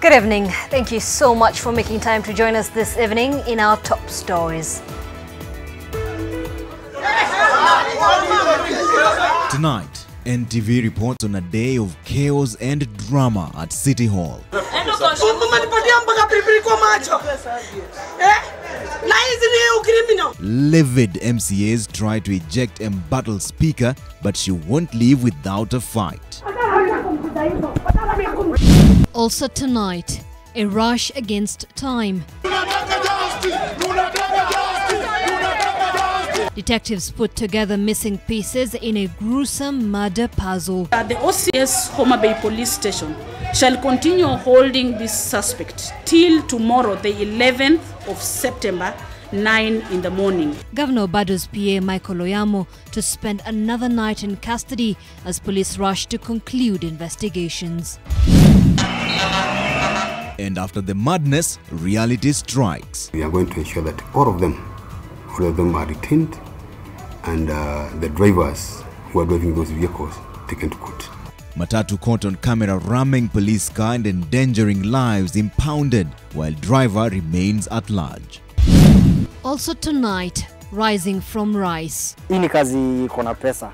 Good evening. Thank you so much for making time to join us this evening in our top stories. Tonight, NTV reports on a day of chaos and drama at City Hall. Livid MCAs try to eject embattled speaker, but she won't leave without a fight. Also tonight, a rush against time. Detectives put together missing pieces in a gruesome murder puzzle. The OCS Homa Bay Police Station shall continue holding this suspect till tomorrow, the 11th of September, 9 in the morning. Governor Obado's PA Michael Oyamo to spend another night in custody as police rush to conclude investigations. And after the madness, reality strikes. We are going to ensure that all of them are detained and the drivers who are driving those vehicles taken to court. Matatu caught on camera ramming police car and endangering lives impounded while driver remains at large. Also tonight, rising from rice. Hii ni kazi iko na pesa.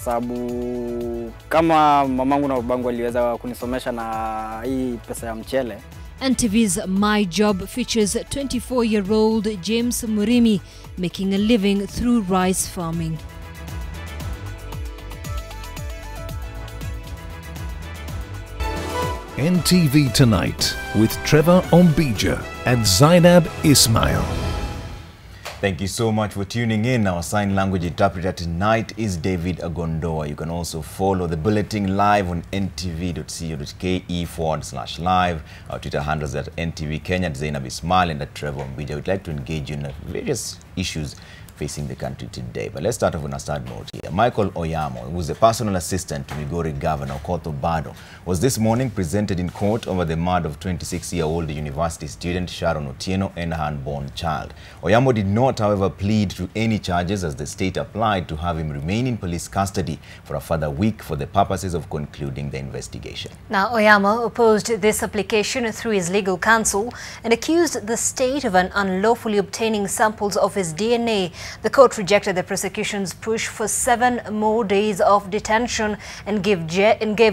Sababu kama mamangu na babangu waliweza kunisomesha na hii pesa ya mchele. NTV's My Job features 24-year-old James Murimi making a living through rice farming. NTV Tonight with Trevor Ombija and Zainab Ismail. Thank you so much for tuning in. Our sign language interpreter tonight is David Agondoa. You can also follow the bulletin live on ntv.co.ke/live. Our Twitter handles at NTV Kenya, at Zainab Ismail and at Trevor Mbija. We'd like to engage you in various issues facing the country today. But let's start off on a sad note here. Michael Oyamo, who's a personal assistant to Migori Governor Okoth Obado, was this morning presented in court over the murder of 26-year-old university student Sharon Otieno and her unborn child. Oyamo did not, however, plead to any charges as the state applied to have him remain in police custody for a further week for the purposes of concluding the investigation. Now, Oyamo opposed this application through his legal counsel and accused the state of unlawfully obtaining samples of his DNA. The court rejected the prosecution's push for 7 more days of detention and gave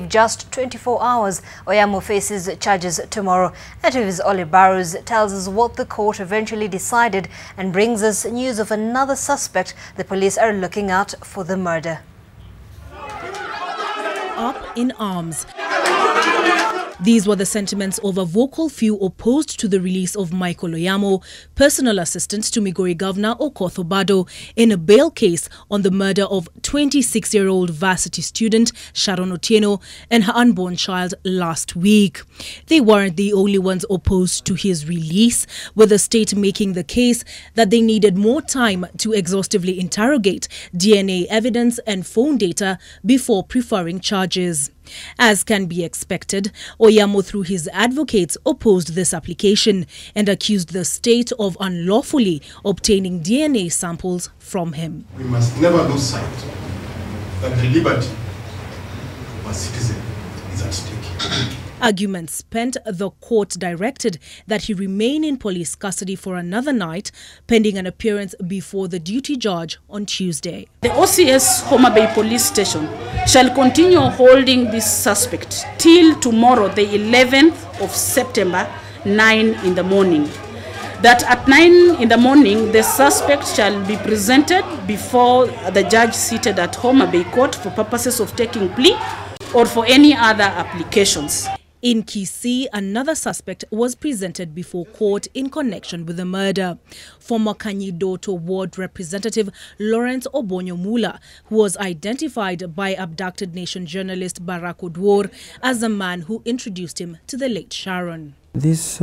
just 24 hours. Oyamo faces charges tomorrow. NTV's Oli Barrows tells us what the court eventually decided and brings us news of another suspect the police are looking at for the murder. Up in arms. These were the sentiments of a vocal few opposed to the release of Michael Oyamo, personal assistant to Migori Governor Okoth Obado, in a bail case on the murder of 26-year-old varsity student Sharon Otieno and her unborn child last week. They weren't the only ones opposed to his release, with the state making the case that they needed more time to exhaustively interrogate DNA evidence and phone data before preferring charges. As can be expected, Oyamo, through his advocates, opposed this application and accused the state of unlawfully obtaining DNA samples from him. We must never lose sight that the liberty of a citizen is at stake. Arguments spent, the court directed that he remain in police custody for another night, pending an appearance before the duty judge on Tuesday. The OCS Homa Bay Police Station shall continue holding this suspect till tomorrow, the 11th of September, 9 in the morning. That at 9 in the morning, the suspect shall be presented before the judge seated at Homa Bay Court for purposes of taking plea or for any other applications. In Kisii, another suspect was presented before court in connection with the murder. Former Kanyidoto Ward Representative Lawrence Obonyo Mula, who was identified by abducted Nation journalist Barack Odwor as the man who introduced him to the late Sharon. This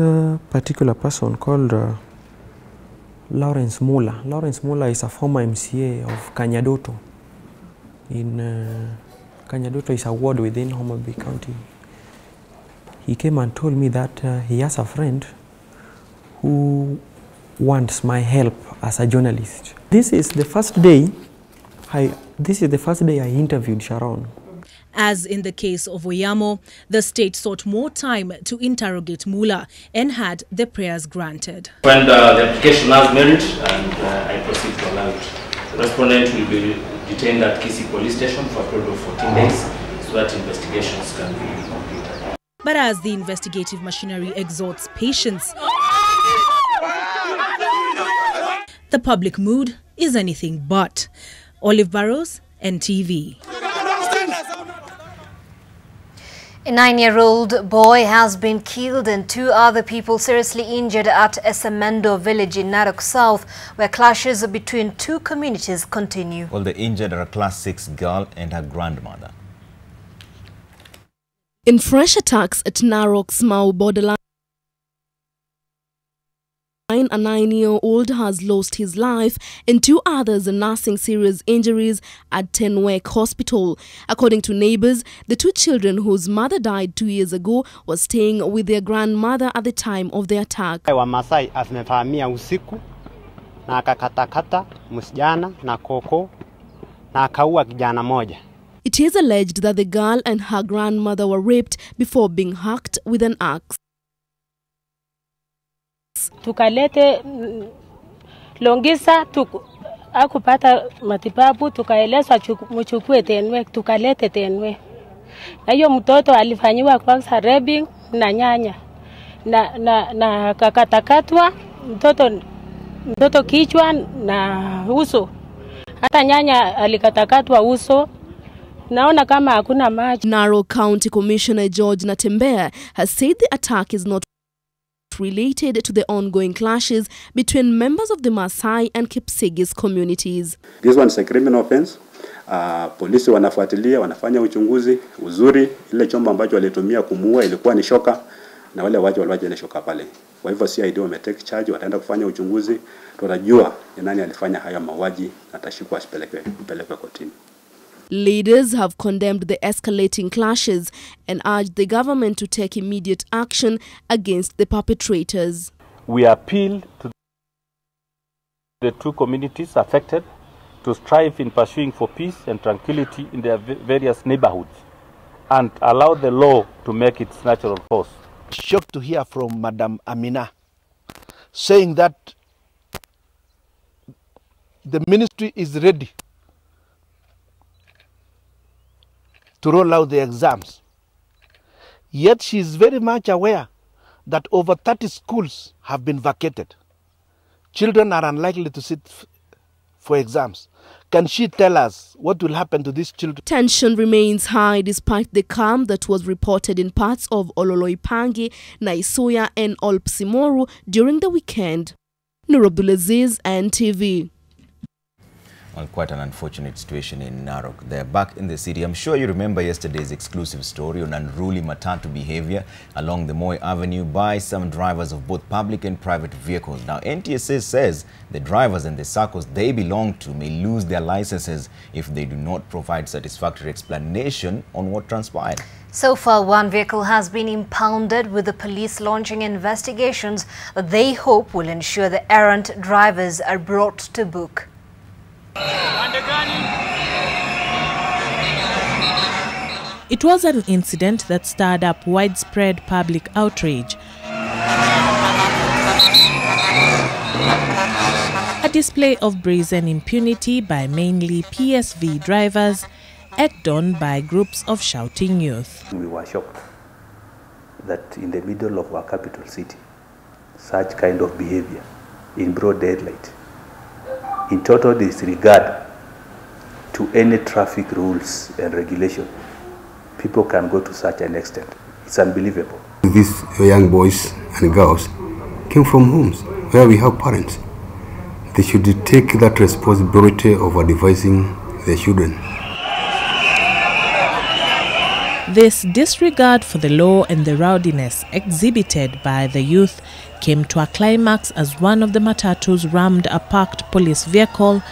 particular person called Lawrence Mula. Lawrence Mula is a former MCA of Kanyadoto. Kanyadoto is a ward within Homa Bay County. He came and told me that he has a friend who wants my help as a journalist. This is the first day I interviewed Sharon. As in the case of Oyamo, the state sought more time to interrogate Mula and had the prayers granted. When the application has merit and I proceed to allow it, the respondent will be detained at Kisii Police Station for a period of 14 days so that investigations can be completed. But as the investigative machinery exhorts patience, the public mood is anything but. Olive Barrows, NTV. A 9-year-old boy has been killed and 2 other people seriously injured at Esemendo village in NAROK South, where clashes between 2 communities continue. Well, the injured are a class 6 girl and her grandmother. In fresh attacks at NAROK's Mau borderline, a 9-year-old has lost his life and 2 others are nursing serious injuries at Tenwek Hospital. According to neighbors, the 2 children whose mother died 2 years ago were staying with their grandmother at the time of the attack. Wamasai amevamia usiku na akakatakata msichana na koko na akaua kijana moja. It is alleged that the girl and her grandmother were raped before being hacked with an axe. Tukalete Longisa akupata matibabu, tukaelezwa mchukue Tenwek, tukalete Tenwek. Na hiyo mtoto alifanyiwa kwanza raping na nyanya na kakatakatwa mtoto kichwa na uso. Hata nyanya alikatakatwa uso. Naona kama hakuna maji. NAROK County Commissioner George Natembea has said the attack is not related to the ongoing clashes between members of the Maasai and Kipsigis communities. This one is a criminal offense. Polisi wanafuatilia, wanafanya uchunguzi. Uzuri ile chombo ambacho walitumia kumuua ilikuwa ni shoka na wale watu waliwaje ile shoka pale. Kwa hivyo CID wametake charge, wataenda kufanya uchunguzi. Tutajua ni nani alifanya haya mauaji na atashikwa asipelekwe kotini. Leaders have condemned the escalating clashes and urged the government to take immediate action against the perpetrators. We appeal to the 2 communities affected to strive in pursuing for peace and tranquility in their various neighborhoods and allow the law to make its natural course. Shocked to hear from Madam Amina saying that the ministry is ready to roll out the exams. Yet she is very much aware that over 30 schools have been vacated. Children are unlikely to sit for exams. Can she tell us what will happen to these children? Tension remains high despite the calm that was reported in parts of Ololoipangi, Naisoya and Olpsimoru during the weekend. Nur Abdulaziz, NTV. Well, quite an unfortunate situation in NAROK. They're back in the city. I'm sure you remember yesterday's exclusive story on unruly matatu behavior along the Moi Avenue by some drivers of both public and private vehicles. Now, NTSA says the drivers and the circles they belong to may lose their licenses if they do not provide satisfactory explanation on what transpired. So far, 1 vehicle has been impounded, with the police launching investigations that they hope will ensure the errant drivers are brought to book. It was an incident that stirred up widespread public outrage. A display of brazen impunity by mainly PSV drivers, egged on by groups of shouting youth. We were shocked that in the middle of our capital city, such kind of behavior in broad daylight, in total disregard to any traffic rules and regulation, people can go to such an extent. It's unbelievable. These young boys and girls came from homes where we have parents. They should take that responsibility of advising their children. This disregard for the law and the rowdiness exhibited by the youth came to a climax as one of the matatus rammed a parked police vehicle,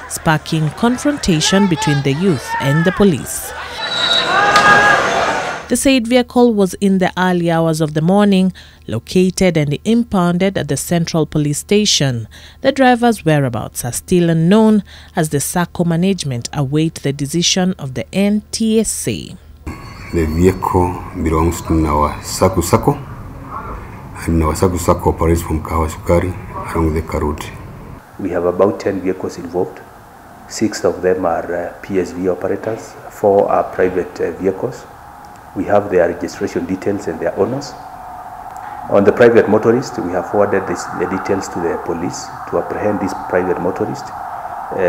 sparking confrontation between the youth and the police. The said vehicle was in the early hours of the morning, located and impounded at the Central Police Station. The driver's whereabouts are still unknown as the SACCO management await the decision of the NTSA. The vehicle belongs to our SACCO, and our SACCO operates from Kawasukari along the route. We have about 10 vehicles involved. 6 of them are PSV operators, 4 are private vehicles. We have their registration details and their owners. On the private motorist, we have forwarded the details to the police to apprehend this private motorist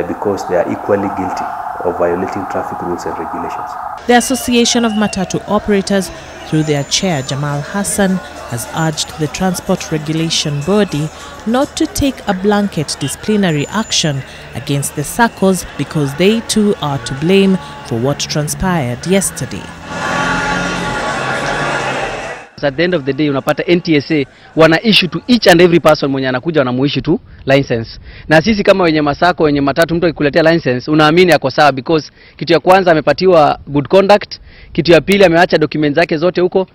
because they are equally guilty of violating traffic rules and regulations. The Association of Matatu Operators, through their chair Jamal Hassan, has urged the Transport Regulation Body not to take a blanket disciplinary action against the SACCOs because they too are to blame for what transpired yesterday. At the end of the day, unapata NTSA wana issue to each and every person mwenye anakuja wanamuissue tu license. Na sisi kama wenye masako, wenye matatu, mtu akikuletea license unaamini yako sawa because kitu ya kwanza amepatiwa good conduct, kitu ya pili ameacha documents zake zote huko.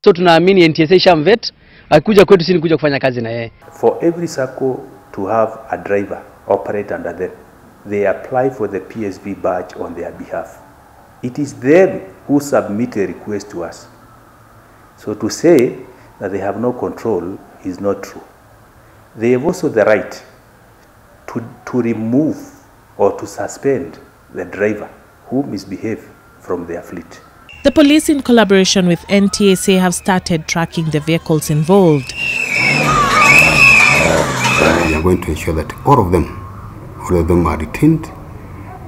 So tunaamini NTSA shamvet, akikuja kwetu sisi kuja kufanya kazi na yeye. For every SACCO to have a driver operate under them, they apply for the PSV badge on their behalf. It is them who submit a request to us. So to say that they have no control is not true. They have also the right to remove or to suspend the driver who misbehaves from their fleet. The police, in collaboration with NTSA, have started tracking the vehicles involved. We are going to ensure that all of them are detained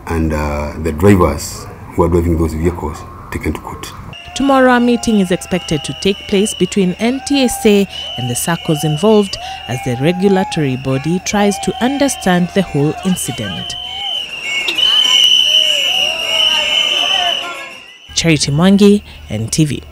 and the drivers who are driving those vehicles taken to court. Tomorrow, a meeting is expected to take place between NTSA and the SACCOs involved as the regulatory body tries to understand the whole incident. Charity Mwangi, NTV.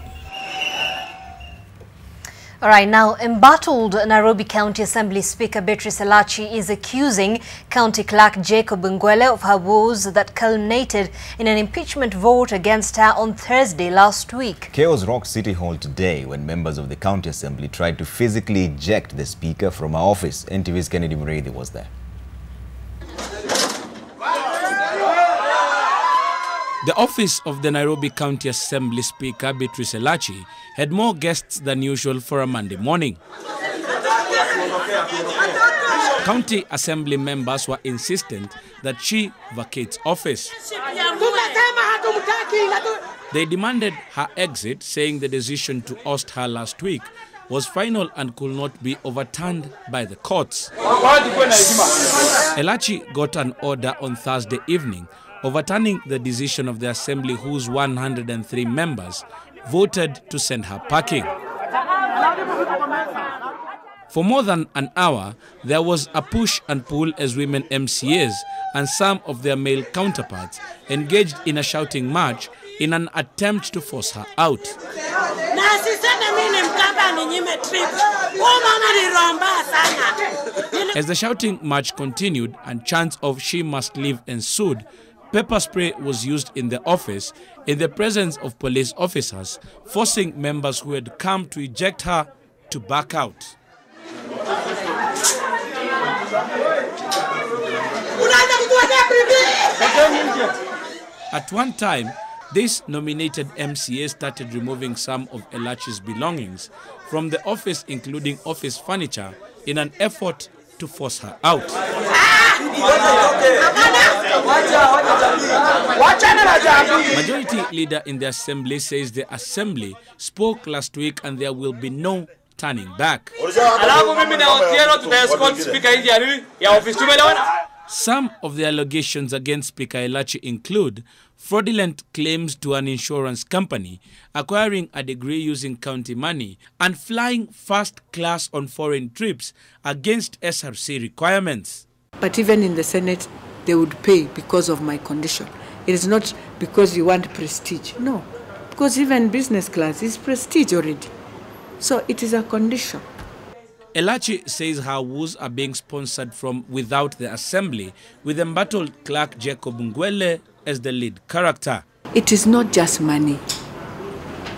All right, now, embattled Nairobi County Assembly Speaker Beatrice ELACHI is accusing County Clerk Jacob Ngwele of her woes that culminated in an impeachment vote against her on Thursday last week. Chaos rocked City Hall today when members of the County Assembly tried to physically eject the Speaker from her office. NTV's Kennedy Muredi was there. The office of the Nairobi County Assembly Speaker, Beatrice ELACHI, had more guests than usual for a Monday morning. County Assembly members were insistent that she vacates office. They demanded her exit, saying the decision to oust her last week was final and could not be overturned by the courts. ELACHI got an order on Thursday evening overturning the decision of the Assembly, whose 103 members voted to send her packing. For more than an hour, there was a push and pull as women MCAs and some of their male counterparts engaged in a shouting match in an attempt to force her out. As the shouting match continued and chants of "she must leave" ensued, pepper spray was used in the office in the presence of police officers, forcing members who had come to eject her to back out. At one time, this nominated MCA started removing some of ELACHI's belongings from the office, including office furniture, in an effort to force her out. Majority leader in the assembly says the assembly spoke last week and there will be no turning back. Some of the allegations against Speaker ELACHI include fraudulent claims to an insurance company, acquiring a degree using county money, and flying first class on foreign trips against SRC requirements. But even in the Senate, they would pay because of my condition. It is not because you want prestige. No, because even business class is prestige already. So it is a condition. ELACHI says her woes are being sponsored from without the assembly, with embattled clerk Jacob Ngwele as the lead character. It is not just money.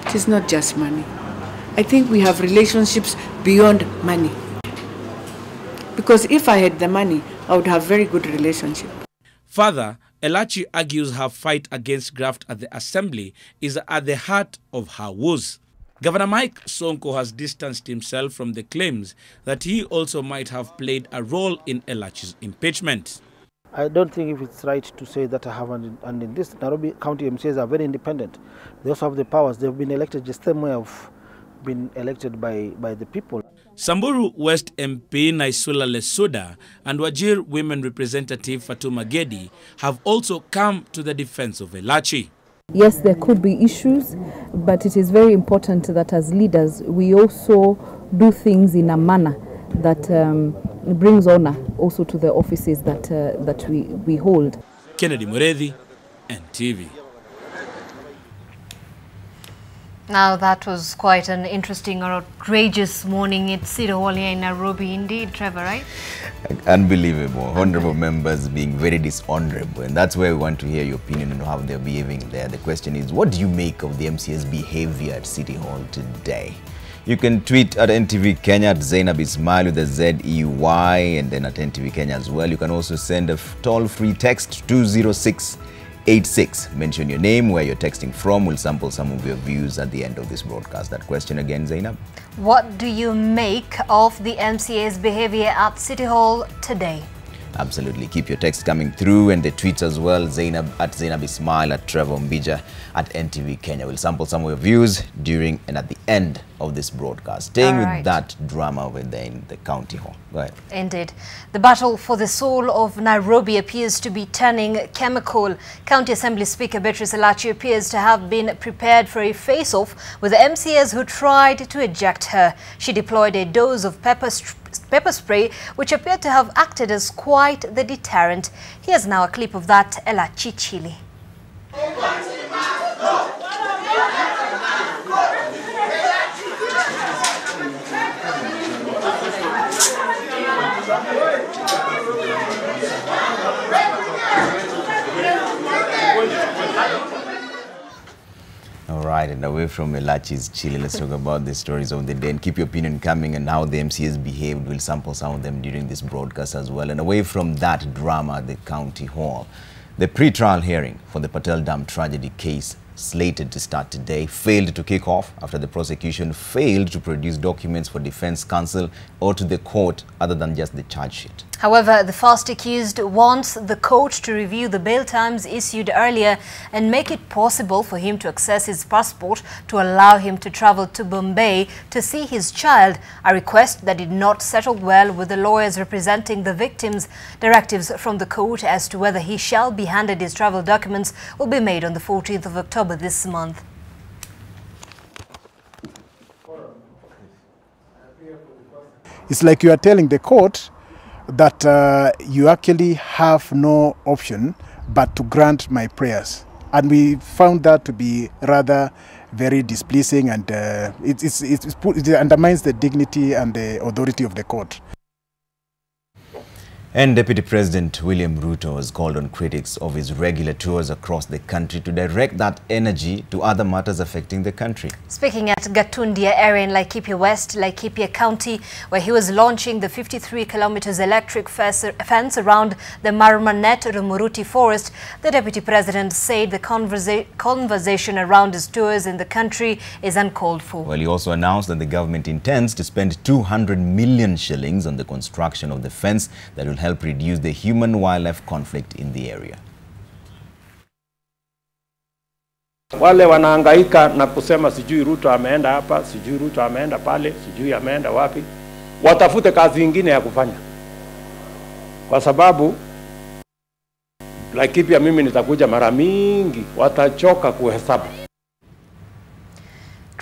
It is not just money. I think we have relationships beyond money. Because if I had the money, I would have very good relationship. Further, ELACHI argues her fight against graft at the assembly is at the heart of her woes. Governor Mike Sonko has distanced himself from the claims that he also might have played a role in ELACHI's impeachment. I don't think if it's right to say that I haven't, and in this Nairobi County MCAs are very independent. They also have the powers. They've been elected just the same way of been elected by the people. Samburu West MP Naisula Lesuda and Wajir Women Representative Fatuma Gedi have also come to the defense of ELACHI. Yes, there could be issues, but it is very important that as leaders we also do things in a manner that brings honor also to the offices that we hold. Kennedy Muredhi, NTV. Now that was quite an interesting or outrageous morning at City Hall here in Nairobi indeed, Trevor, right? Unbelievable. Honorable members being very dishonorable, and that's where we want to hear your opinion on how they're behaving there. The question is, what do you make of the MCA's behavior at City Hall today? You can tweet at NTV Kenya at Zainab Ismail with the ZEY and then at NTV Kenya as well. You can also send a toll-free text 20686. Mention your name, where you're texting from. We'll sample some of your views at the end of this broadcast. That question again, Zainab. What do you make of the MCA's behavior at City Hall today? Absolutely. Keep your text coming through and the tweets as well. Zainab at Zainab Ismail, at Trevor Mbija, at NTV Kenya. We'll sample some of your views during and at the end of this broadcast. Staying with that drama over there in the county hall. Go ahead. Indeed. The battle for the soul of Nairobi appears to be turning chemical. County Assembly Speaker Beatrice Elachi appears to have been prepared for a face-off with the MCAs who tried to eject her. She deployed a dose of pepper spray, which appeared to have acted as quite the deterrent. Here's now a clip of that Elachi chili. All right, and away from Elachi's chili, let's talk about the stories of the day and keep your opinion coming and how the MCAs behaved. We'll sample some of them during this broadcast as well. And away from that drama at the county hall, the pre-trial hearing for the Patel Dam tragedy case, slated to start today, failed to kick off after the prosecution failed to produce documents for defense counsel or to the court other than just the charge sheet. However, the first accused wants the court to review the bail terms issued earlier and make it possible for him to access his passport to allow him to travel to Bombay to see his child, a request that did not settle well with the lawyers representing the victims. Directives from the court as to whether he shall be handed his travel documents will be made on the 14th of October this month. It's like you are telling the court that you actually have no option but to grant my prayers. And we found that to be rather very displeasing, and it undermines the dignity and the authority of the court. And Deputy President William Ruto has called on critics of his regular tours across the country to direct that energy to other matters affecting the country. Speaking at Gatundia area in Laikipia West, Laikipia County, where he was launching the 53 kilometers electric fence around the Marmanet Rumuruti forest, the Deputy President said the conversation around his tours in the country is uncalled for. Well, he also announced that the government intends to spend 200 million shillings on the construction of the fence that will help reduce the human-wildlife conflict in the area. Wale wanahangaika na kusema sijui Ruto ameenda hapa, sijui Ruto ameenda pale, sijui ameenda wapi, watafute kazi nyingine ya kufanya. Kwa sababu Laikipia mimi nitakuja mara mingi, watachoka kuhesabu.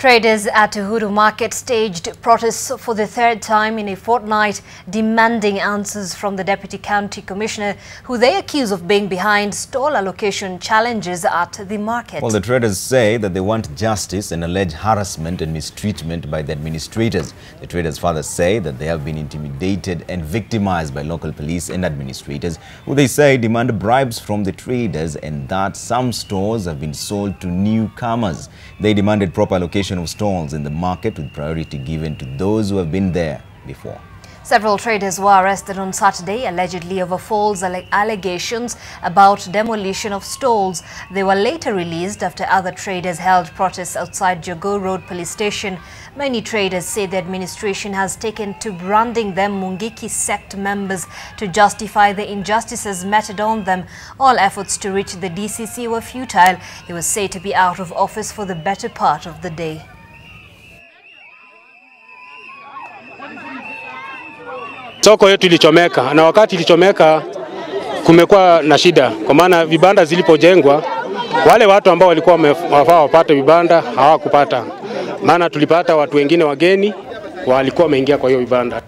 Traders at Uhuru Market staged protests for the third time in a fortnight, demanding answers from the Deputy County Commissioner, who they accuse of being behind stall allocation challenges at the market. Well, the traders say that they want justice and allege harassment and mistreatment by the administrators. The traders further say that they have been intimidated and victimized by local police and administrators, who they say demand bribes from the traders and that some stores have been sold to newcomers. They demanded proper allocation of stalls in the market with priority given to those who have been there before. Several traders were arrested on Saturday, allegedly over false allegations about demolition of stalls. They were later released after other traders held protests outside Jogoo Road Police Station. Many traders say the administration has taken to branding them Mungiki sect members to justify the injustices meted on them. All efforts to reach the DCC were futile. He was said to be out of office for the better part of the day. Soko yetu ilichomeka na wakati ilichomeka kumekuwa na shida kwa maana vibanda zilipojengwa wale watu ambao walikuwa wafaa wapate vibanda hawakupata, maana tulipata watu wengine wageni walikuwa wameingia kwa hiyo vibanda.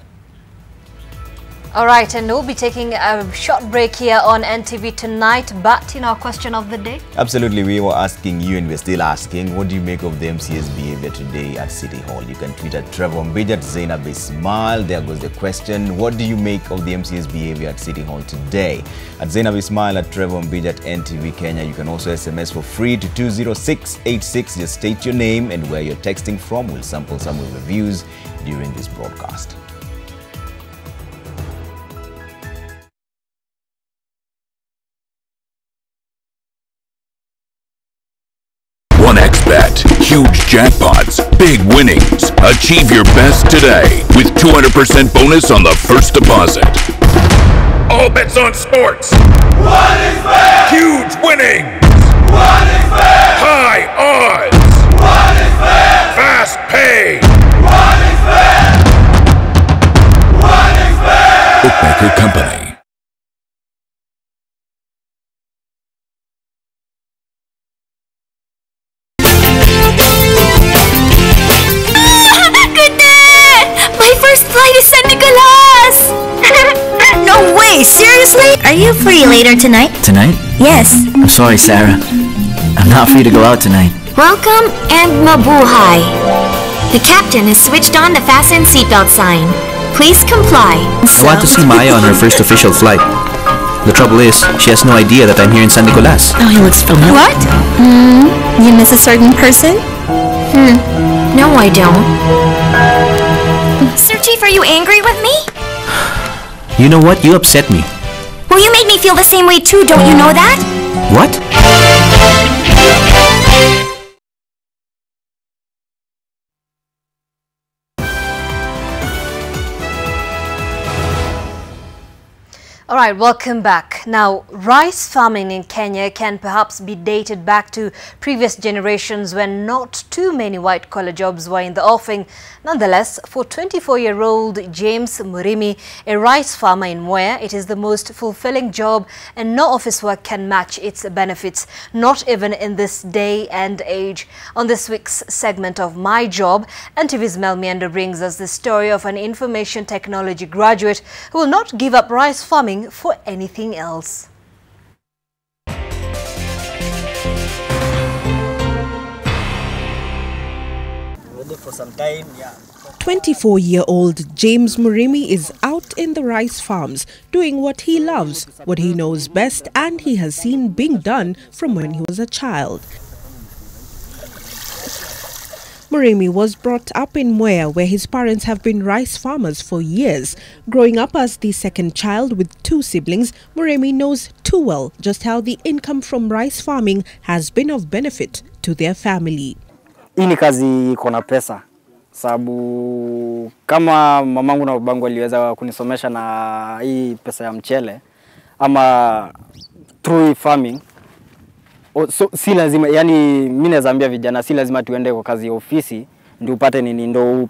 All right, and we'll be taking a short break here on NTV tonight, but in our question of the day. Absolutely, we were asking you and we're still asking, what do you make of the MCA's behavior today at City Hall? You can tweet at Trevor Mbijat, Zainab Smile. There goes the question, what do you make of the MCA's behavior at City Hall today? At Zainab Smile, at Trevor Mbijat, NTV Kenya. You can also SMS for free to 20686. Just state your name and where you're texting from. We'll sample some of the views during this broadcast. Bet. Huge jackpots, big winnings. Achieve your best today with 200% bonus on the first deposit. All bets on sports. What is bet? Huge winnings. What is bet? High odds. What is bet? Fast pay. What is bet? What is bet? Bookmaker Company. Seriously? Are you free later tonight? Tonight? Yes. I'm sorry, Sarah. I'm not free to go out tonight. Welcome and mabuhay. The captain has switched on the fasten seatbelt sign. Please comply. I want to see Maya on her first official flight. The trouble is, she has no idea that I'm here in San Nicolas. Oh, he looks familiar. What? You miss a certain person? No, I don't. Sir Chief, are you angry with me? You know what? You upset me. Well, you made me feel the same way too, don't you know that? What? All right, welcome back. Now, rice farming in Kenya can perhaps be dated back to previous generations when not too many white-collar jobs were in the offing. Nonetheless, for 24-year-old James Murimi, a rice farmer in Mwea, it is the most fulfilling job and no office work can match its benefits, not even in this day and age. On this week's segment of My Job, NTV's Mel Meander brings us the story of an information technology graduate who will not give up rice farming for anything else. For some time, yeah. 24-year-old James Murimi is out in the rice farms doing what he loves, what he knows best, and he has seen being done from when he was a child. Murimi was brought up in Mwea, where his parents have been rice farmers for years. Growing up as the second child with two siblings, Murimi knows too well just how the income from rice farming has been of benefit to their family. Hii ni kazi iko na pesa, sababu kama mamangu na babangu waliweza kunisomesha na hii pesa ya mchele ama through farming. So, si lazima, yani mimi nazaambia vijana si lazima tuende kwa kazi ya ofisi ndio upate nini, ndio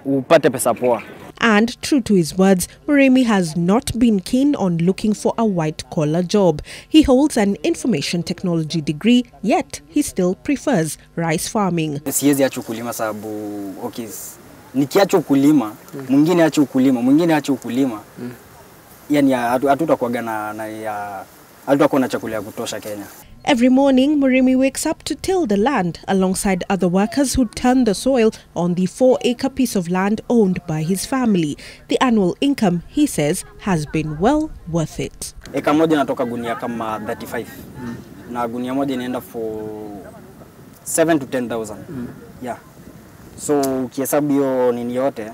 upate pesa poa. And true to his words, Murimi has not been keen on looking for a white-collar job. He holds an information technology degree, yet he still prefers rice farming. Siwezi acha ukulima sababu nikiacha ukulima, mwingine acha ukulima, mwingine acha ukulima. Yani hatutakuwa hatutakuwa na chakula ya kutosha Kenya. Every morning, Murimi wakes up to till the land alongside other workers who turn the soil on the 4-acre piece of land owned by his family. The annual income, he says, has been well worth it. Eka moja natoka gunia kama 35. Na gunia moja inaenda for 7 to 10,000. Yeah. So ukihesabu hiyo nini yote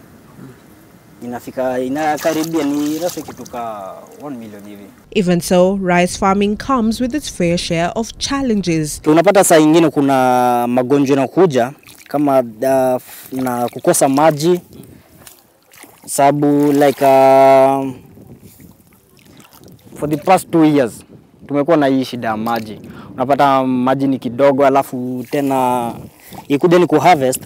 inakaribia ni rasa kituka 1 million hivi. Even so, rice farming comes with its fair share of challenges. Unapata saa nyingine kuna magonjwa yanakuja kama na kukosa maji sababu like for the past 2 years tumekuwa na hii shida ya maji. Unapata maji ni kidogo alafu tena ikuja ni kuharvest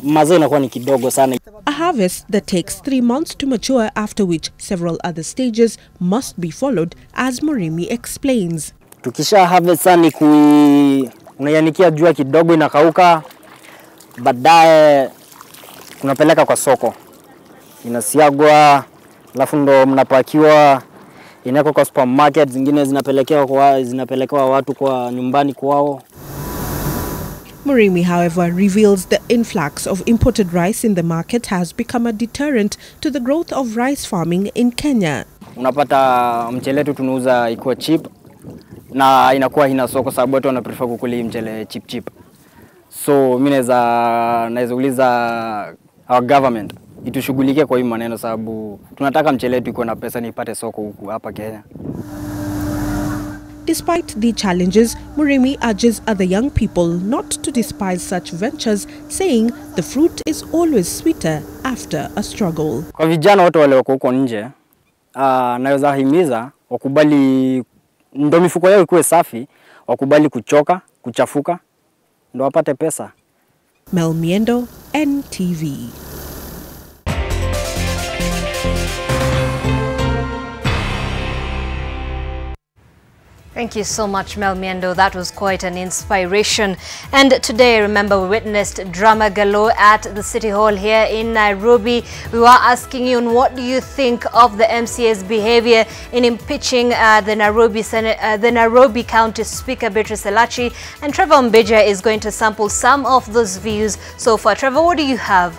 mazao inakuwa ni kidogo sana. A harvest that takes 3 months to mature, after which several other stages must be followed, as Murimi explains. Tukisha harvest ni unayanikia jua kidogo inakauka, baadaye unapeleka kwa soko. Inasiagwa, alafu ndo mnapakiwa, inako kwa supermarket, zingine zinapelekewa watu kwa nyumbani kwao. Murimi, however, reveals the influx of imported rice in the market has become a deterrent to the growth of rice farming in Kenya. Unapata mchele tu tunauza ikuwa cheap na inakuwa hina soko sababu watu wanaprefer kukula mchele cheap. So mimi naweza uliza our government itushughulikie kwa hii maneno sababu tunataka mchele tu iko na pesa ni ipate soko huku hapa Kenya. Despite the challenges, Murimi urges other young people not to despise such ventures, saying the fruit is always sweeter after a struggle. Kwa vijana wote wale wako huko nje, naweza himiza wakubali ndo mifuko yao ikuwe safi, wakubali kuchoka, kuchafuka, ndo wapate pesa. Mel Miendo, NTV. Thank you so much, Mel Miendo. That was quite an inspiration. And today, remember, we witnessed drama galore at the City Hall here in Nairobi. We were asking you, what do you think of the MCA's behavior in impeaching the Nairobi County Speaker, Beatrice Elachi? And Trevor Mbija is going to sample some of those views so far. Trevor, what do you have?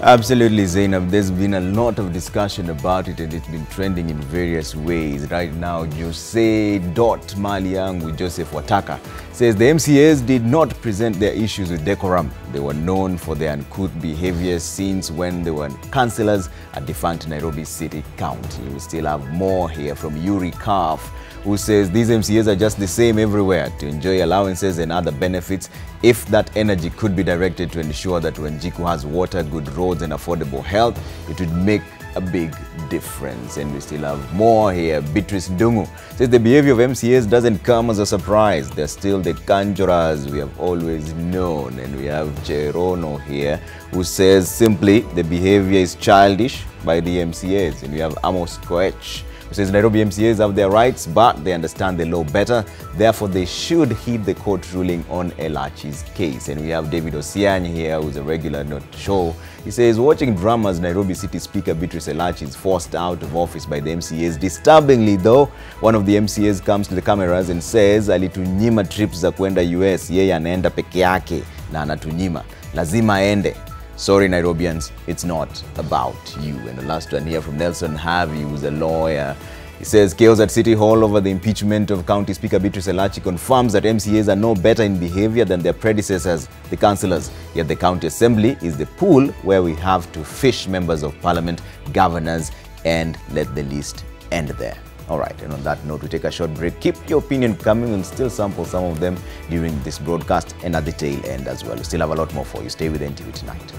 Absolutely, Zainab. There's been a lot of discussion about it and it's been trending in various ways. Right now, Jose Maliangu Joseph Wataka says the MCAs did not present their issues with decorum. They were known for their uncouth behavior since when they were councillors at defunct Nairobi City County. We still have more here from Yuri Kaf, who says these MCAs are just the same everywhere to enjoy allowances and other benefits. If that energy could be directed to ensure that Wanjiku has water, good roads and affordable health, it would make a big difference. And we still have more here. Beatrice Ndungu says the behavior of MCAs doesn't come as a surprise. They're still the conjurers we have always known. And we have Cherono here, who says simply the behavior is childish by the MCAs. And we have Amos Koech, who says Nairobi MCAs have their rights, but they understand the law better. Therefore, they should heed the court ruling on Elachi's case. And we have David Osiany here, who's a regular on the show. He says, watching dramas, Nairobi City Speaker Beatrice Elachi is forced out of office by the MCAs. Disturbingly, though, one of the MCAs comes to the cameras and says, alitunyima trips za kwenda US, yeye anaenda peke yake na anatunyima. Lazima aende. Sorry, Nairobians, it's not about you. And the last one here from Nelson Harvey, who's a lawyer. He says chaos at City Hall over the impeachment of County Speaker Beatrice Elachi confirms that MCAs are no better in behavior than their predecessors, the councillors. Yet the County Assembly is the pool where we have to fish members of Parliament, governors, and let the list end there. All right, and on that note, we take a short break. Keep your opinion coming and still sample some of them during this broadcast and at the tail end as well. We still have a lot more for you. Stay with NTV tonight.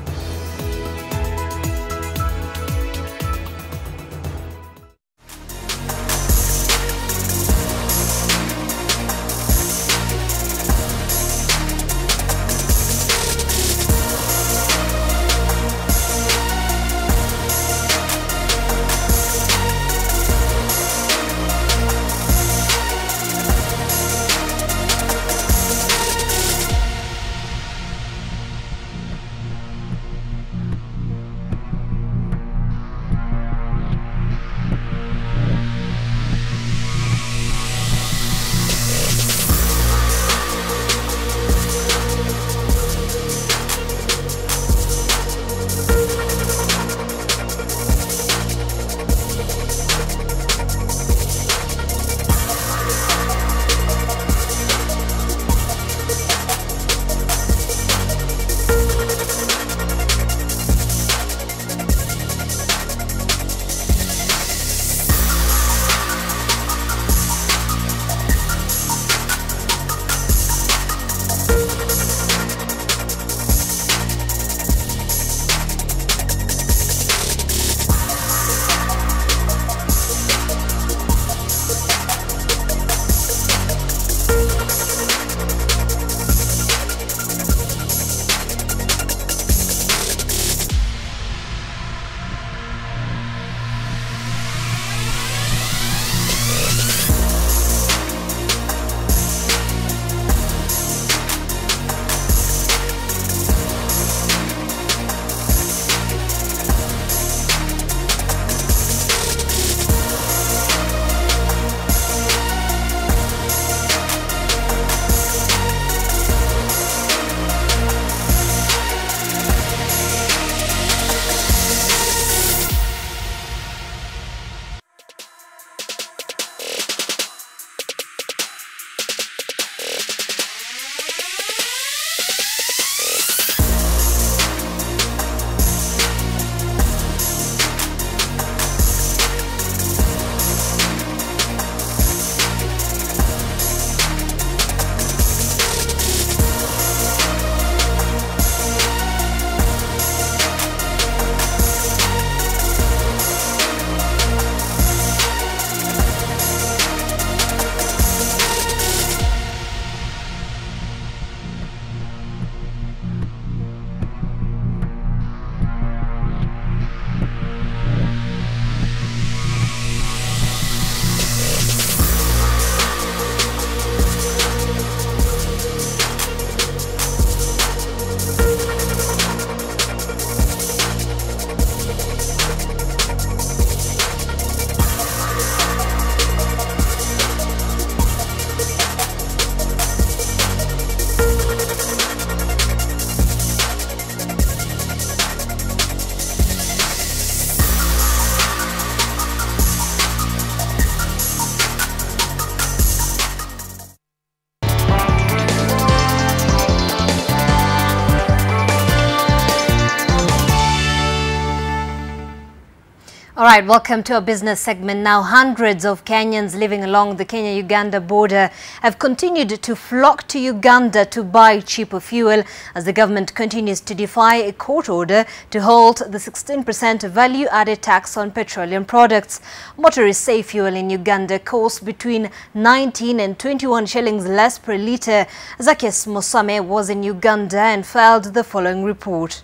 All right, welcome to our business segment. Now, hundreds of Kenyans living along the Kenya-Uganda border have continued to flock to Uganda to buy cheaper fuel as the government continues to defy a court order to halt the 16% value-added tax on petroleum products. Motorists say fuel in Uganda costs between 19 and 21 shillings less per litre. Zacchaeus Mosame was in Uganda and filed the following report.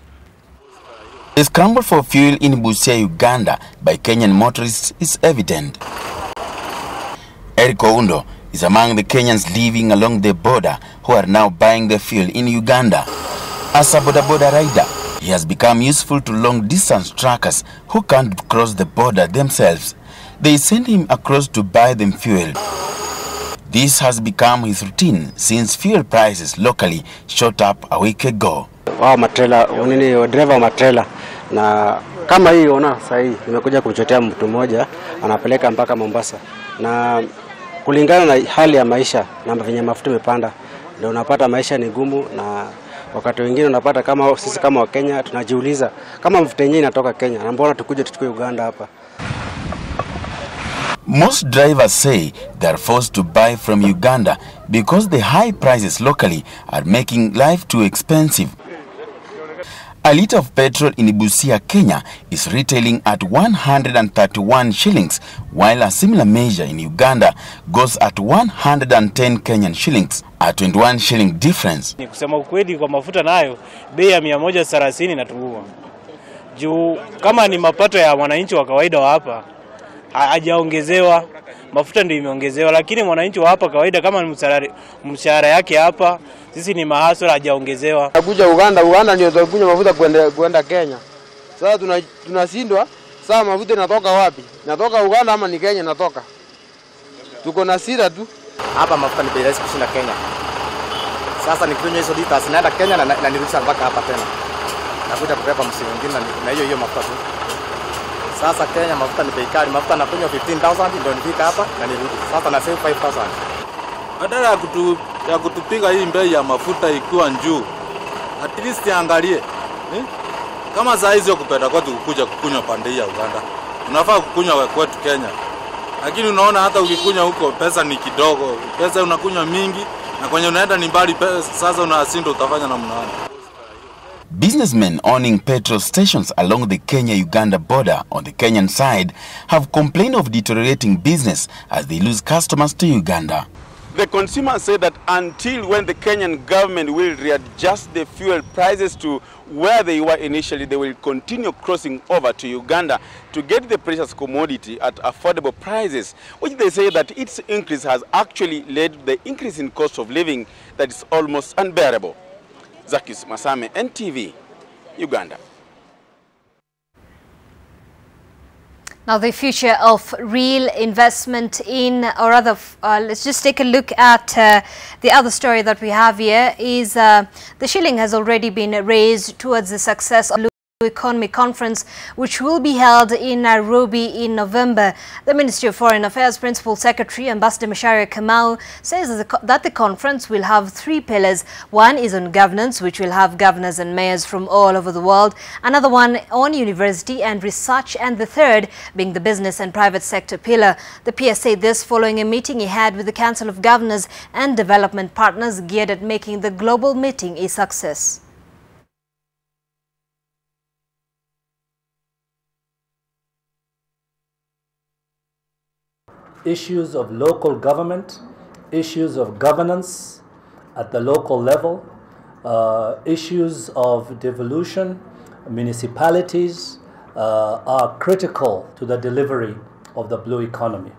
The scramble for fuel in Busia, Uganda by Kenyan motorists is evident. Eric Oundo is among the Kenyans living along the border who are now buying the fuel in Uganda. As a boda rider, he has become useful to long-distance truckers who can't cross the border themselves. They send him across to buy them fuel. This has become his routine since fuel prices locally shot up a week ago. Wao matrela, nini driver wa matrela, na kama hii ona sasa hii nimekuja kumchotea mtu mmoja anapeleka mpaka Mombasa, na kulingana na hali ya maisha na venye mafuta imepanda ndio unapata maisha ni gumu, na wakati wengine unapata kama sisi kama wa Kenya tunajiuliza kama mafuta yenyewe inatoka Kenya na mbona tukuje tuchukue Uganda hapa. Most drivers say they are forced to buy from Uganda because the high prices locally are making life too expensive. A litre of petrol in Busia, Kenya is retailing at 131 shillings, while a similar measure in Uganda goes at 110 Kenyan shillings, a 21 shilling difference. Ni kusema ukweli kwa mafuta nayo bei ya 130 inatuua. Juu kama ni mapato ya wananchi wa kawaida wa hapa hajaongezewa, mafuta ndio imeongezewa, lakini mwananchi wa hapa kawaida kama ni mshahara yake hapa sisi ni mahasura hajaongezewa. Kuja Uganda ndio tunakunywa mafuta kwenda Kenya. Sasa tunashindwa, sasa mafuta inatoka wapi? Inatoka Uganda ama ni Kenya inatoka? Tuko na sira tu. Hapa mafuta ni bei rahisi kushinda Kenya. Sasa nikinywa hizo lita sinaenda Kenya na nirudisha mpaka hapa tena. Nakuja kubeba msimu mwingine na hiyo mafuta tu. Sasa Kenya mafuta ni bei kali, mafuta nakunywa 15,000 ndio nifika hapa na nirudi. Sasa na save 5,000. Badala ya kutupiga hii bei ya mafuta ikiwa juu, at least angalie kama saa hizo kupenda kwetu kukuja kukunywa pande ya Uganda, tunafaa kukunywa kwetu Kenya. Lakini unaona hata ukikunywa huko pesa ni kidogo, pesa unakunywa mingi na kwenye unaenda ni mbali, sasa unashinda utafanya namna gani? Businessmen owning petrol stations along the Kenya-Uganda border on the Kenyan side have complained of deteriorating business as they lose customers to Uganda. The consumers say that until when the Kenyan government will readjust the fuel prices to where they were initially, they will continue crossing over to Uganda to get the precious commodity at affordable prices, which they say that its increase has actually led to the increase in cost of living that is almost unbearable. Zacchaeus Mosame, NTV, Uganda. Now, the future of real investment in, or rather, let's just take a look at the other story that we have here is the shilling has already been raised towards the success of Economy Conference, which will be held in Nairobi in November. The Ministry of Foreign Affairs Principal Secretary Ambassador Macharia Kamau says that the conference will have 3 pillars. One is on governance, which will have governors and mayors from all over the world. Another one on university and research, and the third being the business and private sector pillar. The PS said this following a meeting he had with the Council of Governors and Development Partners geared at making the global meeting a success. Issues of local government, issues of governance at the local level, issues of devolution, municipalities are critical to the delivery of the blue economy.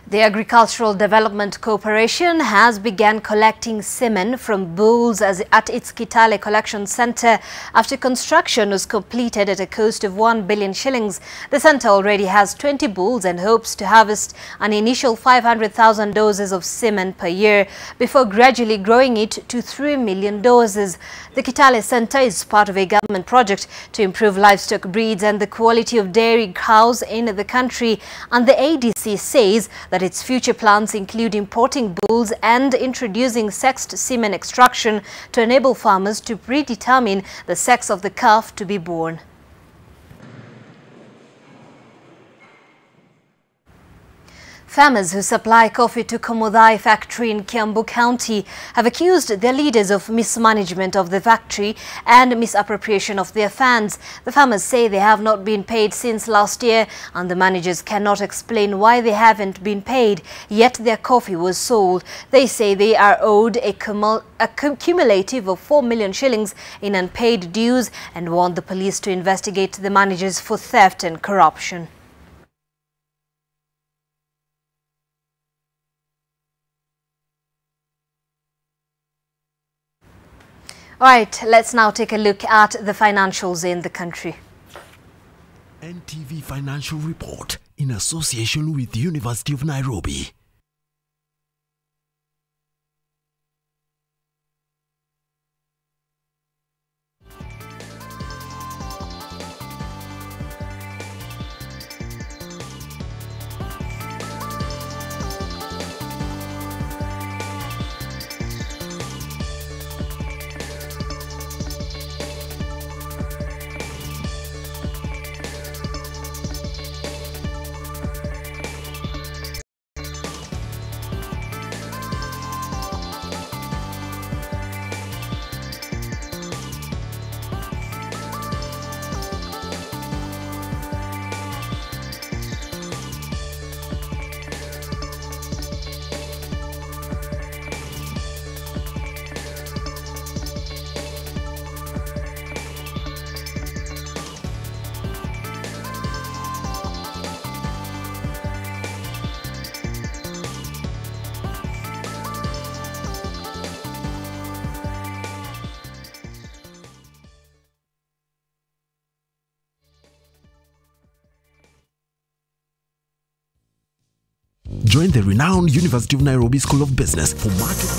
The Agricultural Development Corporation has begun collecting semen from bulls at its Kitale Collection Center after construction was completed at a cost of 1 billion shillings. The center already has 20 bulls and hopes to harvest an initial 500,000 doses of semen per year before gradually growing it to 3 million doses. The Kitale Center is part of a government project to improve livestock breeds and the quality of dairy cows in the country, and the ADC says that its future plans include importing bulls and introducing sexed semen extraction to enable farmers to predetermine the sex of the calf to be born. Farmers who supply coffee to Komodhai factory in Kiambu County have accused their leaders of mismanagement of the factory and misappropriation of their funds. The farmers say they have not been paid since last year and the managers cannot explain why they haven't been paid, yet their coffee was sold. They say they are owed a cumulative of 4 million shillings in unpaid dues and want the police to investigate the managers for theft and corruption. All right, let's now take a look at the financials in the country. NTV Financial Report in association with the University of Nairobi. Join the renowned University of Nairobi School of Business for market.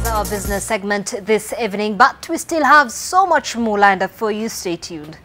Our business segment this evening, but we still have so much more lined up for you. Stay tuned.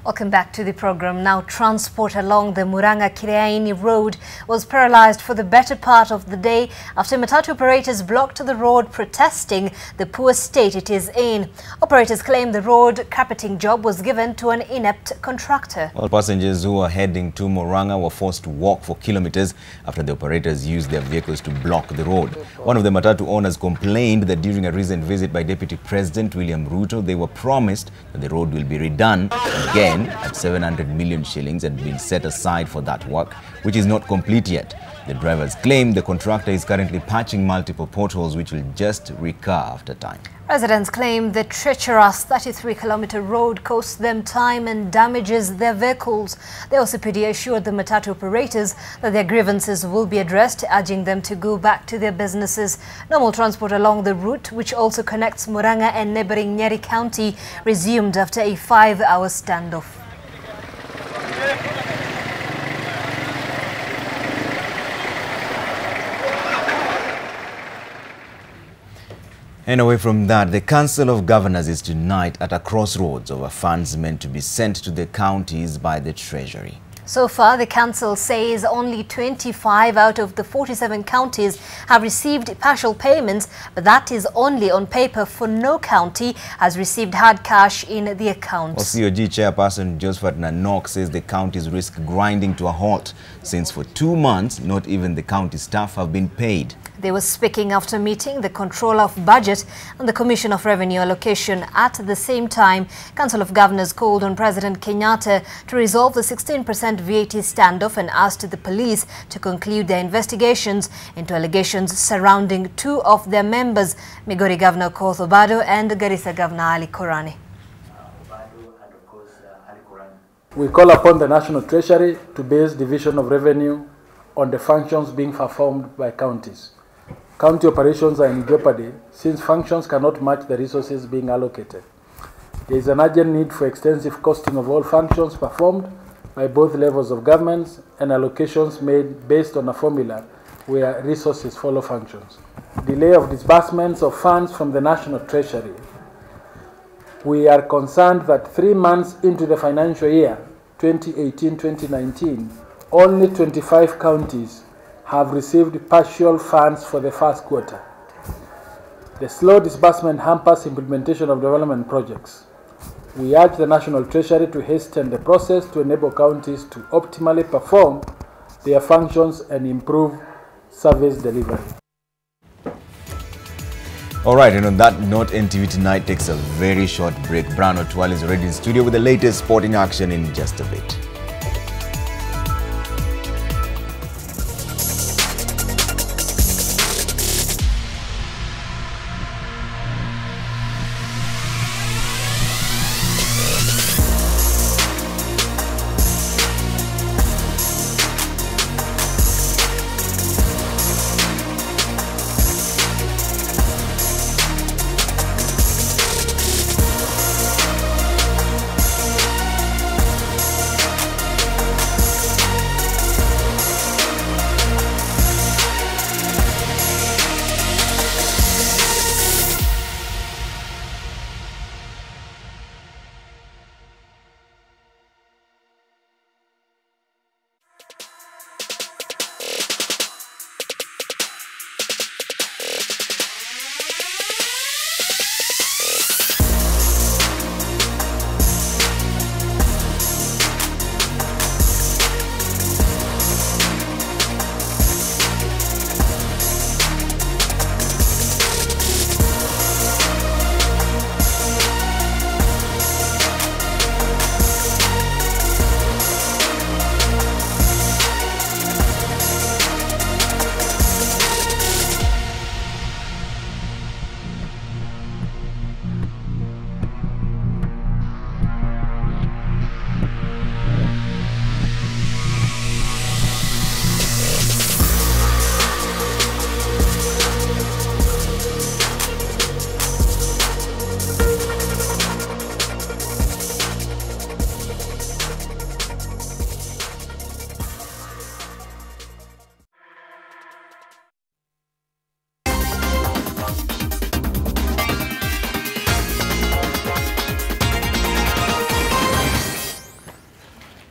Welcome back to the program. Now, transport along the Murang'a-Kireaini road was paralyzed for the better part of the day after Matatu operators blocked the road protesting the poor state it is in. Operators claim the road carpeting job was given to an inept contractor. Well, passengers who were heading to Murang'a were forced to walk for kilometers after the operators used their vehicles to block the road. One of the Matatu owners complained that during a recent visit by Deputy President William Ruto, they were promised that the road will be redone again at 700 million shillings had been set aside for that work, which is not complete yet. The drivers claim the contractor is currently patching multiple potholes which will just recur after time. Residents claim the treacherous 33-kilometer road costs them time and damages their vehicles. The OCPD assured the Matatu operators that their grievances will be addressed, urging them to go back to their businesses. Normal transport along the route, which also connects Murang'a and neighboring Nyeri County, resumed after a 5-hour standoff. And away from that, the Council of Governors is tonight at a crossroads over funds meant to be sent to the counties by the Treasury. So far, the council says only 25 out of the 47 counties have received partial payments, but that is only on paper, for no county has received hard cash in the accounts. Well, COG Chairperson Josephat NAROK says the counties risk grinding to a halt since for 2 months, not even the county staff have been paid. They were speaking after meeting the Controller of Budget and the Commission of Revenue Allocation. At the same time, Council of Governors called on President Kenyatta to resolve the 16% VAT standoff and asked the police to conclude their investigations into allegations surrounding 2 of their members, Migori Governor Koth Obado and Garissa Governor Ali Korani. We call upon the National Treasury to base division of revenue on the functions being performed by counties. County operations are in jeopardy since functions cannot match the resources being allocated. There is an urgent need for extensive costing of all functions performed by both levels of governments and allocations made based on a formula where resources follow functions. Delay of disbursements of funds from the National Treasury. We are concerned that 3 months into the financial year 2018-2019, only 25 counties have received partial funds for the first quarter. The slow disbursement hampers implementation of development projects. We urge the National Treasury to hasten the process to enable counties to optimally perform their functions and improve service delivery. All right, and on that note, NTV Tonight takes a very short break. Brown Otwal is already in studio with the latest sporting action in just a bit.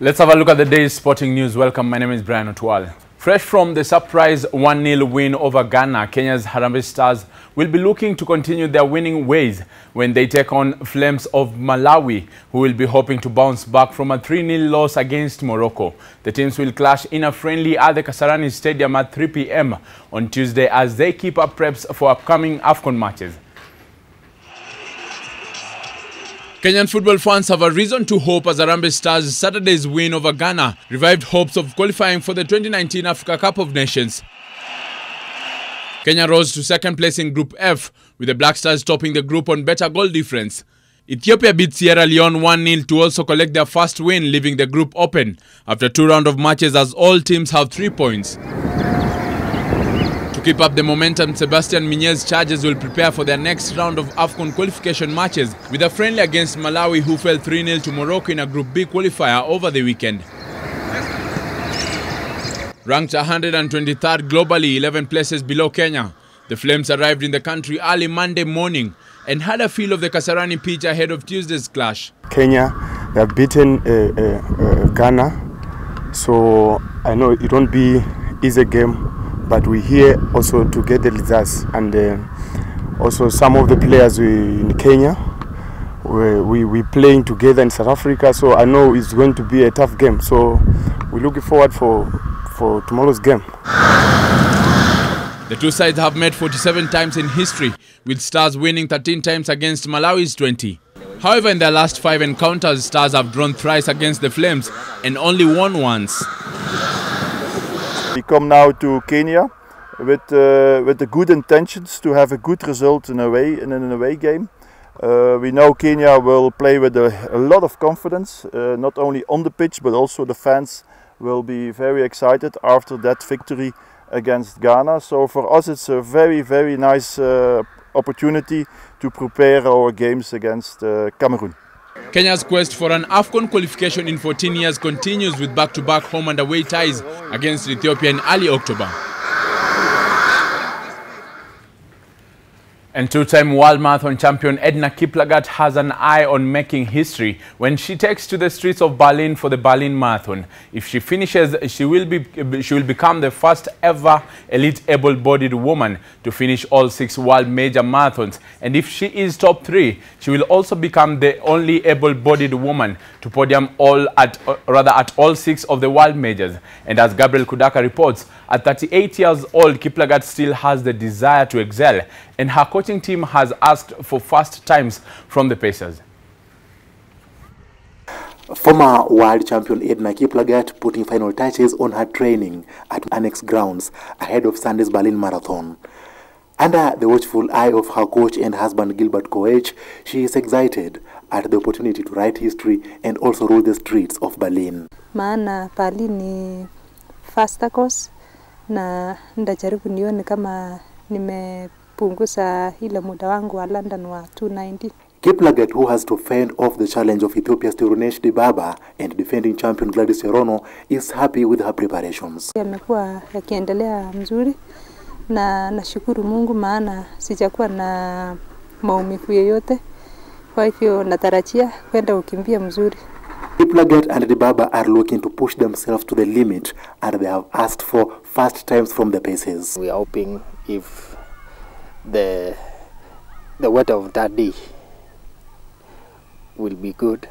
Let's have a look at the day's sporting news. Welcome, my name is Brian Otwal. Fresh from the surprise 1-0 win over Ghana, Kenya's Harambee Stars will be looking to continue their winning ways when they take on Flames of Malawi, who will be hoping to bounce back from a 3-0 loss against Morocco. The teams will clash in a friendly at the Kasarani Stadium at 3 p.m. on Tuesday as they keep up preps for upcoming AFCON matches. Kenyan football fans have a reason to hope as Harambee Stars' Saturday's win over Ghana revived hopes of qualifying for the 2019 Africa Cup of Nations. Kenya rose to second place in Group F, with the Black Stars topping the group on better goal difference. Ethiopia beat Sierra Leone 1-0 to also collect their first win, leaving the group open after 2 rounds of matches as all teams have 3 points. To keep up the momentum, Sebastian Minye's Chargers will prepare for their next round of AFCON qualification matches with a friendly against Malawi, who fell 3-0 to Morocco in a Group B qualifier over the weekend. Ranked 123rd globally, 11 places below Kenya, the Flames arrived in the country early Monday morning and had a feel of the Kasarani pitch ahead of Tuesday's clash. Kenya, they have beaten Ghana, so I know it won't be an easy game. But we're here also to get the results, and also some of the players in Kenya, we're playing together in South Africa, so I know it's going to be a tough game. So we're looking forward for tomorrow's game. The two sides have met 47 times in history, with Stars winning 13 times against Malawi's 20. However, in their last 5 encounters, Stars have drawn thrice against the Flames and only won once. We come now to Kenya with the good intentions to have a good result in an away game. We know Kenya will play with a lot of confidence, not only on the pitch but also the fans will be very excited after that victory against Ghana. So for us it's a very, very nice opportunity to prepare our games against Cameroon. Kenya's quest for an AFCON qualification in 14 years continues with back-to-back home and away ties against Ethiopia in early October. And two-time World Marathon champion Edna Kiplagat has an eye on making history when she takes to the streets of Berlin for the Berlin Marathon. If she finishes, she will become the first ever elite able-bodied woman to finish all 6 world major marathons. And if she is top 3, she will also become the only able-bodied woman to podium at all 6 of the world majors. And as Gabriel Kudaka reports, at 38 years old, Kiplagat still has the desire to excel, and her coaching team has asked for fast times from the pacers. Former world champion Edna Kiplagat putting final touches on her training at Annex Grounds ahead of Sunday's Berlin Marathon. Under the watchful eye of her coach and husband Gilbert Koech, she is excited at the opportunity to write history and also rule the streets of Berlin. Maana Berlin ni faster course na ndajaribu nione kama nimepunguza ile muda wangu wa London wa 2:19. Kiplagat, who has to fend off the challenge of Ethiopia's Tirunesh Dibaba and defending champion Gladys Cherono, is happy with her preparations. Yamekuwa yakiendelea mzuri na nashukuru Mungu maana sijakuwa na maumivu yoyote. Kwa hivyo natarajia kwenda kukimbia mzuri. Kiplagat and Dibaba are looking to push themselves to the limit, and they have asked for fast times from the paces. We are hoping if the weather of that day will be good,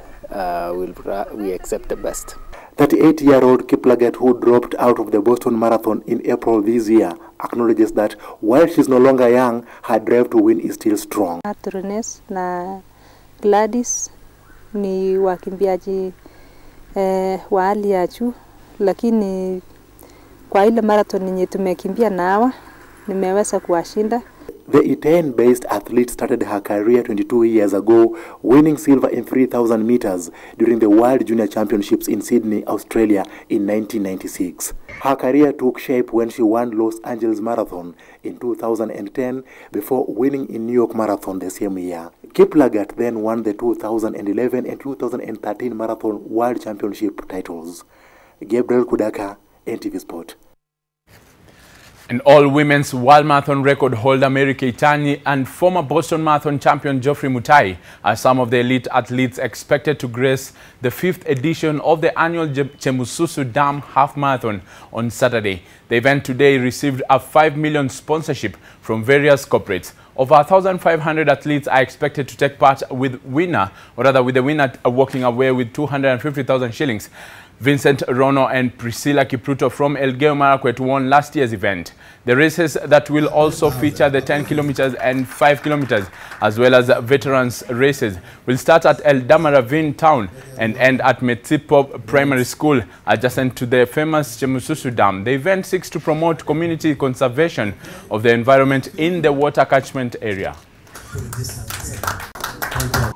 we accept the best. 38-year-old Kiplagat, who dropped out of the Boston Marathon in April this year, acknowledges that while she's no longer young, her drive to win is still strong. Tirunesh na Gladys ni wakimbiaji wa hali ya juu, lakini kwa ile marathon yenye tumekimbia nawa nimeweza kuwashinda. The Iten-based athlete started her career 22 years ago, winning silver in 3,000 meters during the World Junior Championships in Sydney, Australia in 1996. Her career took shape when she won Los Angeles Marathon in 2010 before winning in New York Marathon the same year. Kiplagat then won the 2011 and 2013 Marathon World Championship titles. Gabriel Kudaka, NTV Sport. And all women's world marathon record holder Mary Keitany and former Boston Marathon champion Geoffrey Mutai are some of the elite athletes expected to grace the 5th edition of the annual Chemususu Dam Half Marathon on Saturday. The event today received a $5 million sponsorship from various corporates. Over 1,500 athletes are expected to take part, with the winner walking away with 250,000 shillings. Vincent Rono and Priscilla Kipruto from Elgeyo Marakwet won last year's event. The races that will also feature the 10 kilometers and 5 kilometers, as well as veterans races, will start at Eldama Ravine town and end at Metsipo Primary School, adjacent to the famous Chemususu Dam. The event seeks to promote community conservation of the environment in the water catchment area.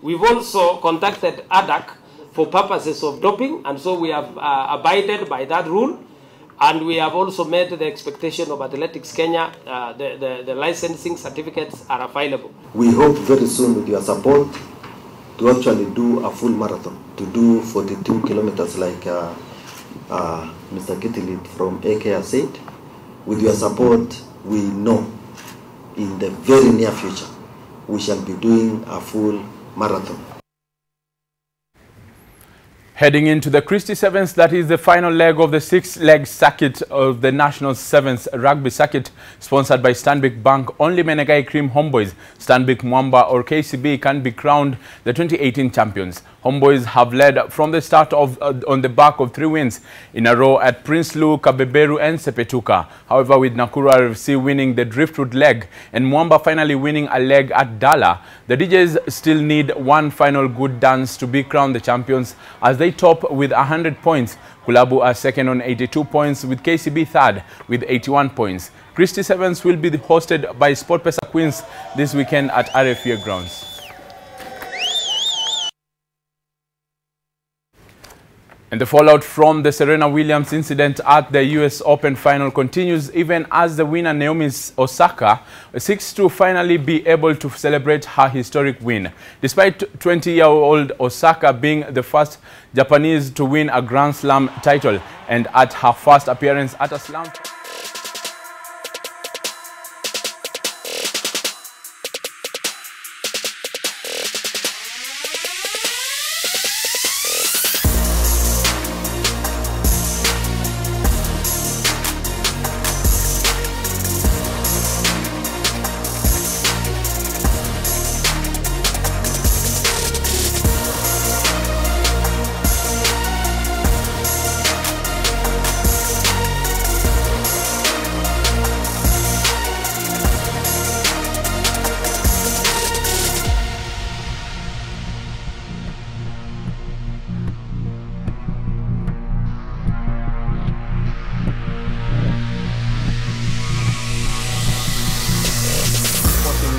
We've also contacted ADAC for purposes of doping, and so we have abided by that rule, and we have also met the expectation of Athletics Kenya. The licensing certificates are available. We hope very soon, with your support, to actually do a full marathon, to do 42 kilometers like Mr. Kitilit from AK has said. With your support, we know in the very near future we shall be doing a full marathon. Heading into the Christie Sevens, that is the final leg of the 6-leg circuit of the National Sevens Rugby Circuit, sponsored by Stanbic Bank. Only Menengai Cream Homeboys, Stanbic Mwamba or KCB can be crowned the 2018 champions. Homeboys have led from the start on the back of 3 wins in a row at Prince Lu, Kabeberu and Sepetuka. However, with Nakuru RFC winning the driftwood leg and Mwamba finally winning a leg at Dala, the DJs still need one final good dance to be crowned the champions, as they top with 100 points. Kulabu are second on 82 points, with KCB third with 81 points. Christie Sevens will be hosted by SportPesa Queens this weekend at RFA grounds. And the fallout from the Serena Williams incident at the US Open final continues, even as the winner Naomi Osaka seeks to finally be able to celebrate her historic win. Despite 20-year-old Osaka being the first Japanese to win a Grand Slam title and at her first appearance at a slam.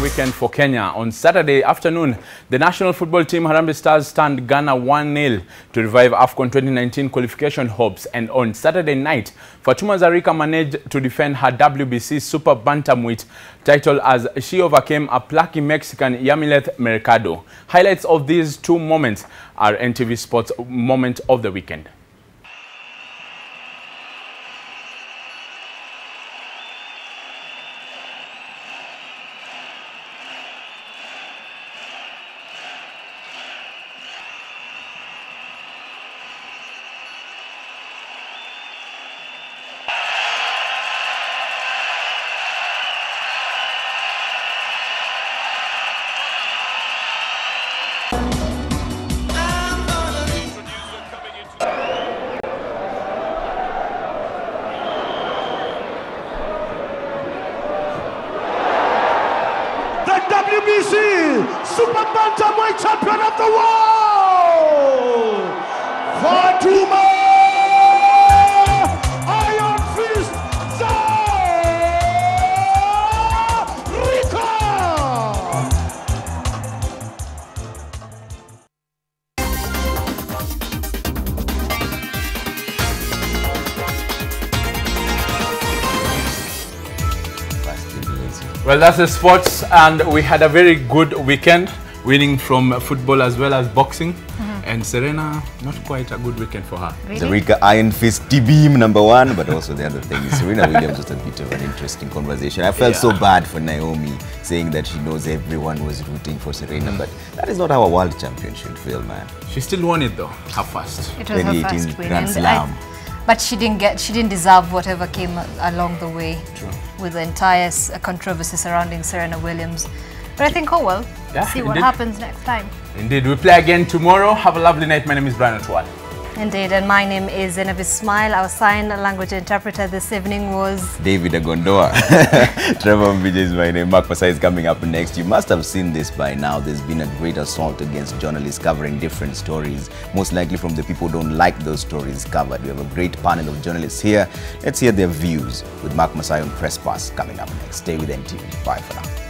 Weekend for Kenya. On Saturday afternoon, the national football team Harambee Stars stunned Ghana 1-0 to revive AFCON 2019 qualification hopes. And on Saturday night, Fatuma Zarika managed to defend her WBC Super Bantamweight title as she overcame a plucky Mexican Yamileth Mercado. Highlights of these two moments are NTV Sports Moment of the Weekend. WBC Super Bantamweight Champion of the World, Fatuma Iron Fist Zarika. Well, that's the sports, and we had a very good weekend, winning from football as well as boxing. And Serena, not quite a good weekend for her. Really? Zarika Iron Fist T-Beam #1, but also the other thing is Serena Williams was a bit of an interesting conversation. I felt so bad for Naomi saying that she knows everyone was rooting for Serena, but that is not how a world champion should feel, man. She still won it though, her first. It was her first win. Grand Slam. But she didn't deserve whatever came along the way. True. With the entire controversy surrounding Serena Williams. But I think, oh well, see what happens next time. Indeed, we play again tomorrow. Have a lovely night. My name is Brian Atwal. Indeed, and my name is Zenav Ismail. Our sign language interpreter this evening was David Agondoa. Trevor Mbija is my name. Mark Masai is coming up next. You must have seen this by now. There's been a great assault against journalists covering different stories, most likely from the people who don't like those stories covered. We have a great panel of journalists here. Let's hear their views with Mark Masai on Press Pass coming up next. Stay with NTV. Bye for now.